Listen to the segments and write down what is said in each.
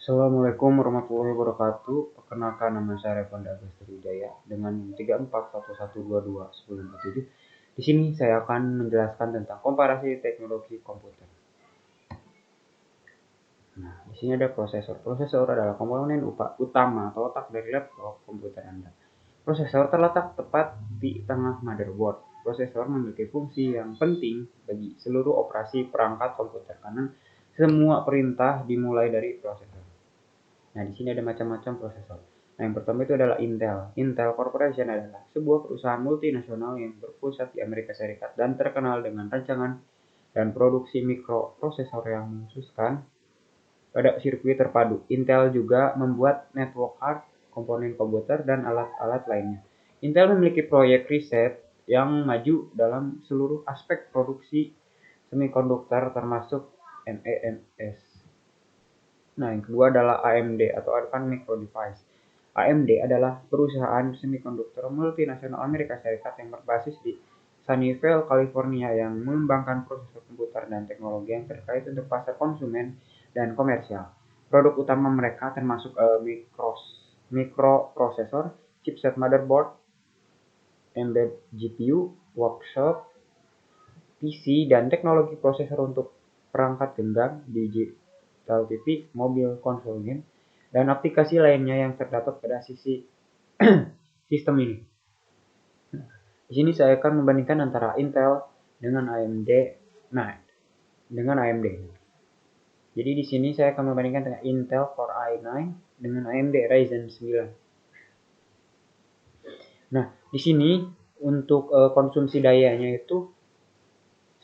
Assalamualaikum warahmatullahi wabarakatuh. Perkenalkan, nama saya Revan Agustin Wijaya dengan 341122 sebelum 47. Di sini saya akan menjelaskan tentang komparasi teknologi komputer. Nah, di sini ada prosesor. Prosesor adalah komponen utama atau otak dari laptop komputer Anda. Prosesor terletak tepat di tengah motherboard. Prosesor memiliki fungsi yang penting bagi seluruh operasi perangkat komputer karena semua perintah dimulai dari prosesor. Nah, di sini ada macam-macam prosesor. Nah, yang pertama itu adalah Intel. Intel Corporation adalah sebuah perusahaan multinasional yang berpusat di Amerika Serikat dan terkenal dengan rancangan dan produksi mikroprosesor yang mengkhususkan pada sirkuit terpadu. Intel juga membuat network card, komponen komputer, dan alat-alat lainnya. Intel memiliki proyek riset yang maju dalam seluruh aspek produksi semikonduktor termasuk MEMS. Nah, yang kedua adalah AMD atau Advanced Micro Device. AMD adalah perusahaan semikonduktor multinasional Amerika Serikat yang berbasis di Sunnyvale, California yang mengembangkan prosesor komputer dan teknologi yang terkait untuk pasar konsumen dan komersial. Produk utama mereka termasuk mikroprosesor, chipset motherboard, embedded GPU, workshop, PC, dan teknologi prosesor untuk perangkat genggam, digital TV, mobil, konsol game, dan aplikasi lainnya yang terdapat pada sisi sistem ini. Di sini saya akan membandingkan antara Intel dengan AMD. Nah, dengan AMD. Jadi di sini saya akan membandingkan dengan Intel Core i9 dengan AMD Ryzen 9. Nah, di sini untuk konsumsi dayanya itu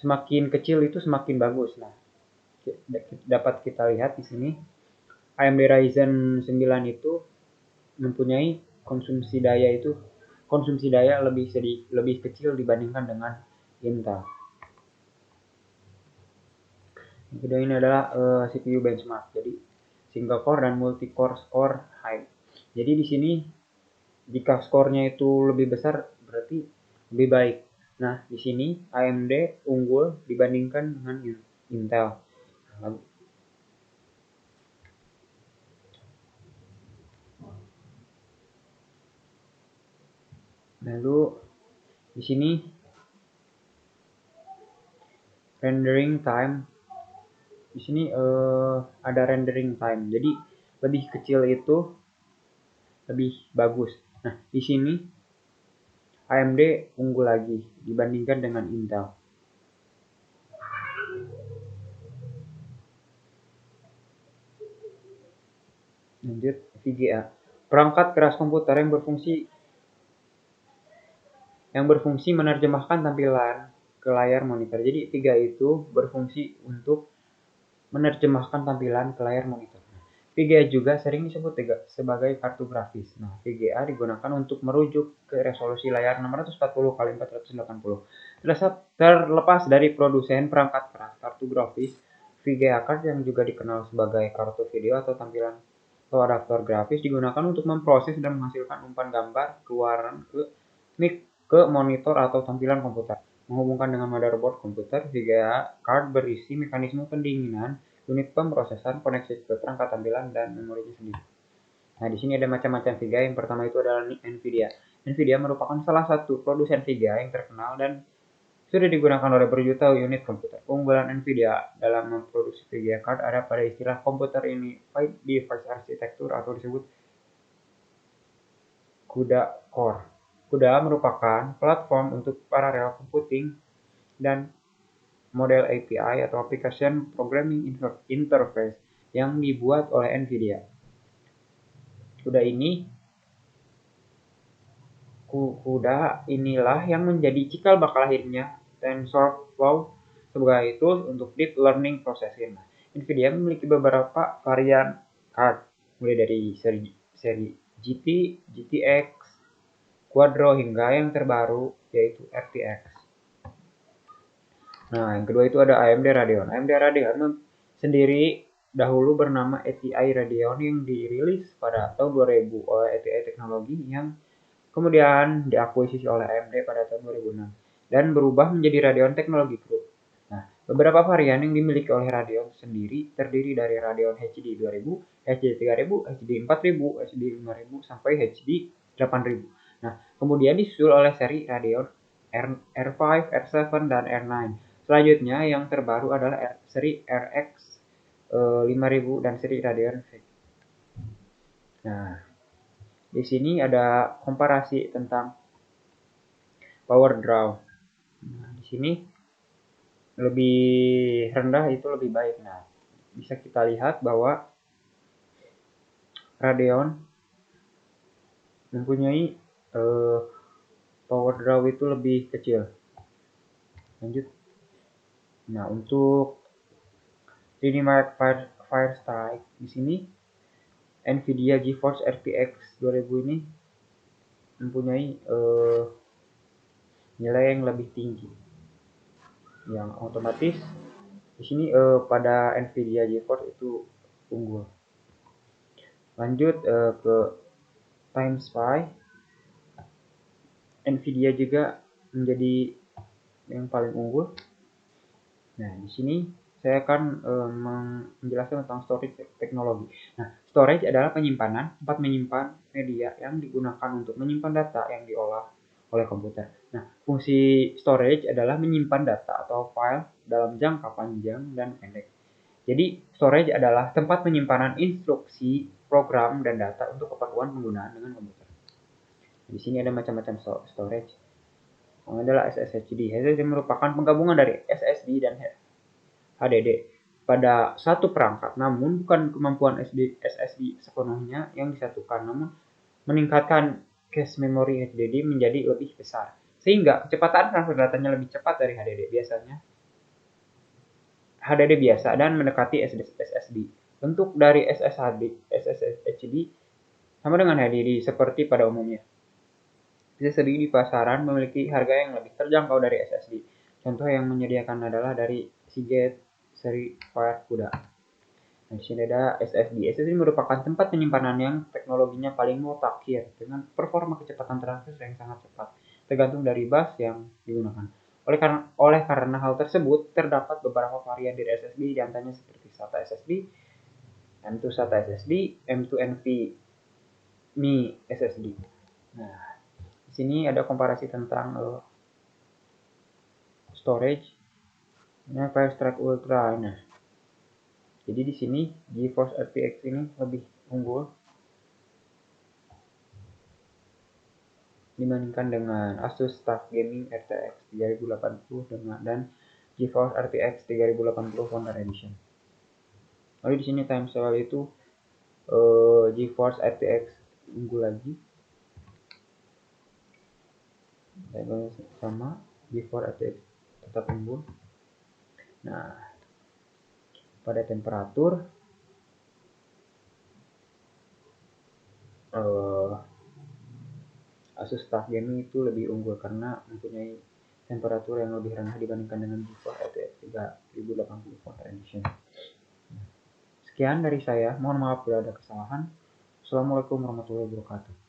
semakin kecil itu semakin bagus. Nah, dapat kita lihat di sini AMD Ryzen 9 itu mempunyai konsumsi daya lebih kecil dibandingkan dengan Intel. Yang kedua ini adalah CPU benchmark. Jadi single core dan multi core score high. Jadi di sini jika skornya itu lebih besar berarti lebih baik. Nah, di sini AMD unggul dibandingkan dengan Intel. Lalu di sini rendering time. Di sini ada rendering time. Jadi lebih kecil itu lebih bagus. Nah, di sini AMD unggul lagi dibandingkan dengan Intel. Lanjut, VGA. Perangkat keras komputer yang berfungsi menerjemahkan tampilan ke layar monitor. Jadi VGA itu berfungsi untuk menerjemahkan tampilan ke layar monitor. VGA juga sering disebut sebagai kartu grafis. Nah, VGA digunakan untuk merujuk ke resolusi layar 640x480. Terlepas dari produsen perangkat keras kartu grafis, VGA card yang juga dikenal sebagai kartu video atau tampilan atau adaptor grafis digunakan untuk memproses dan menghasilkan umpan gambar keluaran ke monitor atau tampilan komputer. Menghubungkan dengan motherboard komputer, VGA card berisi mekanisme pendinginan, unit pemrosesan, koneksi ke perangkat tampilan, dan memorinya sendiri. Nah, di sini ada macam-macam VGA. Yang pertama itu adalah NVIDIA. NVIDIA merupakan salah satu produsen VGA yang terkenal dan sudah digunakan oleh berjuta unit komputer. Keunggulan NVIDIA dalam memproduksi VGA card ada pada istilah Computer Unified Device Architecture atau disebut CUDA Core. CUDA merupakan platform untuk parallel computing dan model API atau Application Programming Interface yang dibuat oleh NVIDIA. CUDA inilah yang menjadi cikal bakal lahirnya TensorFlow sebagai tools untuk deep learning processing. NVIDIA memiliki beberapa varian card, mulai dari seri GT, GTX, Quadro hingga yang terbaru yaitu RTX. Nah, yang kedua itu ada AMD Radeon. AMD Radeon sendiri dahulu bernama ATI Radeon yang dirilis pada tahun 2000 oleh ATI Teknologi yang kemudian diakuisisi oleh AMD pada tahun 2006 dan berubah menjadi Radeon Technology Group. Nah, Beberapa varian yang dimiliki oleh Radeon sendiri terdiri dari Radeon HD 2000, HD 3000, HD 4000, HD 5000, sampai HD 8000. Nah, kemudian disusul oleh seri Radeon R5, R7, dan R9. Selanjutnya yang terbaru adalah seri RX 5000 dan seri Radeon V. Nah, di sini ada komparasi tentang power draw. Nah, di sini lebih rendah itu lebih baik. Nah, bisa kita lihat bahwa Radeon mempunyai power draw itu lebih kecil. Lanjut. Nah, untuk Dynamic Fire Strike di sini Nvidia GeForce RTX 2000 ini mempunyai nilai yang lebih tinggi. Yang otomatis di sini pada Nvidia GeForce itu unggul. Lanjut ke TimeSpy. Nvidia juga menjadi yang paling unggul. Nah, di sini saya akan menjelaskan tentang storage teknologi. Nah, storage adalah penyimpanan, tempat menyimpan media yang digunakan untuk menyimpan data yang diolah oleh komputer. Nah, fungsi storage adalah menyimpan data atau file dalam jangka panjang dan pendek. Jadi, storage adalah tempat penyimpanan instruksi, program, dan data untuk keperluan penggunaan dengan komputer. Di sini ada macam-macam storage. Yang adalah SSHD. SSHD merupakan penggabungan dari SSD dan HDD pada satu perangkat, namun bukan kemampuan SSD sepenuhnya yang disatukan, namun meningkatkan cache memori HDD menjadi lebih besar, sehingga kecepatan transfer datanya lebih cepat dari HDD biasa dan mendekati SSD. Bentuk dari SSHD sama dengan HDD seperti pada umumnya. SSD di pasaran memiliki harga yang lebih terjangkau dari SSD. Contoh yang menyediakan adalah dari Seagate seri FireCuda. Nah, di sini ada SSD. SSD merupakan tempat penyimpanan yang teknologinya paling mutakhir dengan performa kecepatan transfer yang sangat cepat, tergantung dari bus yang digunakan. Oleh karena hal tersebut, terdapat beberapa varian dari SSD, diantaranya seperti SATA SSD, M2 SATA SSD, M2 NVMe SSD. Nah, di sini ada komparasi tentang storage. Ini Firestrike Ultra. Nah, jadi di sini GeForce RTX ini lebih unggul dibandingkan dengan Asus TUF Gaming RTX 3080 dan GeForce RTX 3080 Founder Edition. Lalu di sini time sale itu GeForce RTX unggul lagi. Sama GeForce RTX tetap unggul. Nah, pada temperatur Asus TUF Gaming itu lebih unggul karena mempunyai temperatur yang lebih rendah dibandingkan dengan GeForce RTX 3080 Founder Edition. Sekian dari saya, mohon maaf bila ada kesalahan. Assalamualaikum warahmatullahi wabarakatuh.